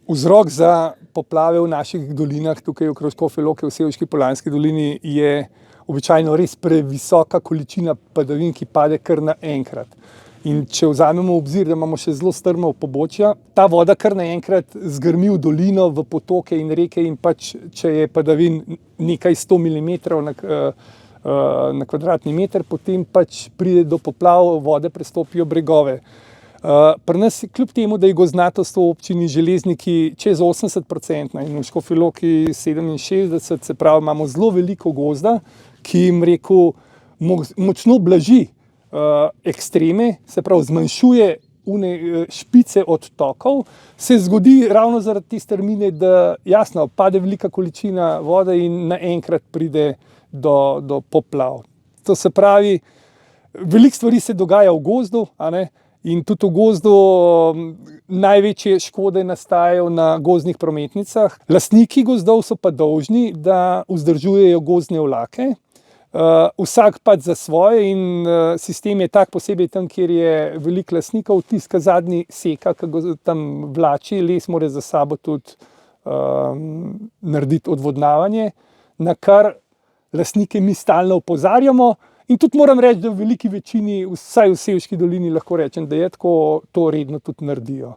Vzrok za poplave v naših dolinah, tukaj okrog Škofje Loke v Sevški Poljanski dolini, je običajno res previsoka količina padavin, ki pade kar naenkrat. In če vzamemo v obzir, da imamo še zelo strma pobočja, ta voda kar naenkrat zgrmi v dolino, v potoke in reke in pač, če je padavin nekaj 100 mm na kvadratni meter, potem pač pride do poplav, vode prestopijo bregove. Pri nas, kljub temu, da je gozdnatost v občini Železniki čez 80% in v Škofji Loki 67%, se pravi, imamo zelo veliko gozda, ki jim močno blaži ekstreme, se pravi, zmanjšuje špice odtokov, se zgodi ravno zaradi te strmine, da jasno, pade velika količina vode in naenkrat pride do poplav. To se pravi, veliko stvari se dogaja v gozdu, a ne? In tudi v gozdu največje škode nastajajo na gozdnih prometnicah. Lastniki gozdov so pa dolžni, da vzdržujejo gozdne vlake. Vsak pač za svoje in sistem je tak, posebej tam, kjer je veliko lastnikov, tiska zadnji seka, ki ga tam vlači, les mora za sabo tudi narediti odvodnavanje, na kar lastnike mi stalno opozarjamo. In tudi moram reči, da v veliki večini, vsaj v Sevški dolini, lahko rečem, da je tako, to redno tudi naredijo.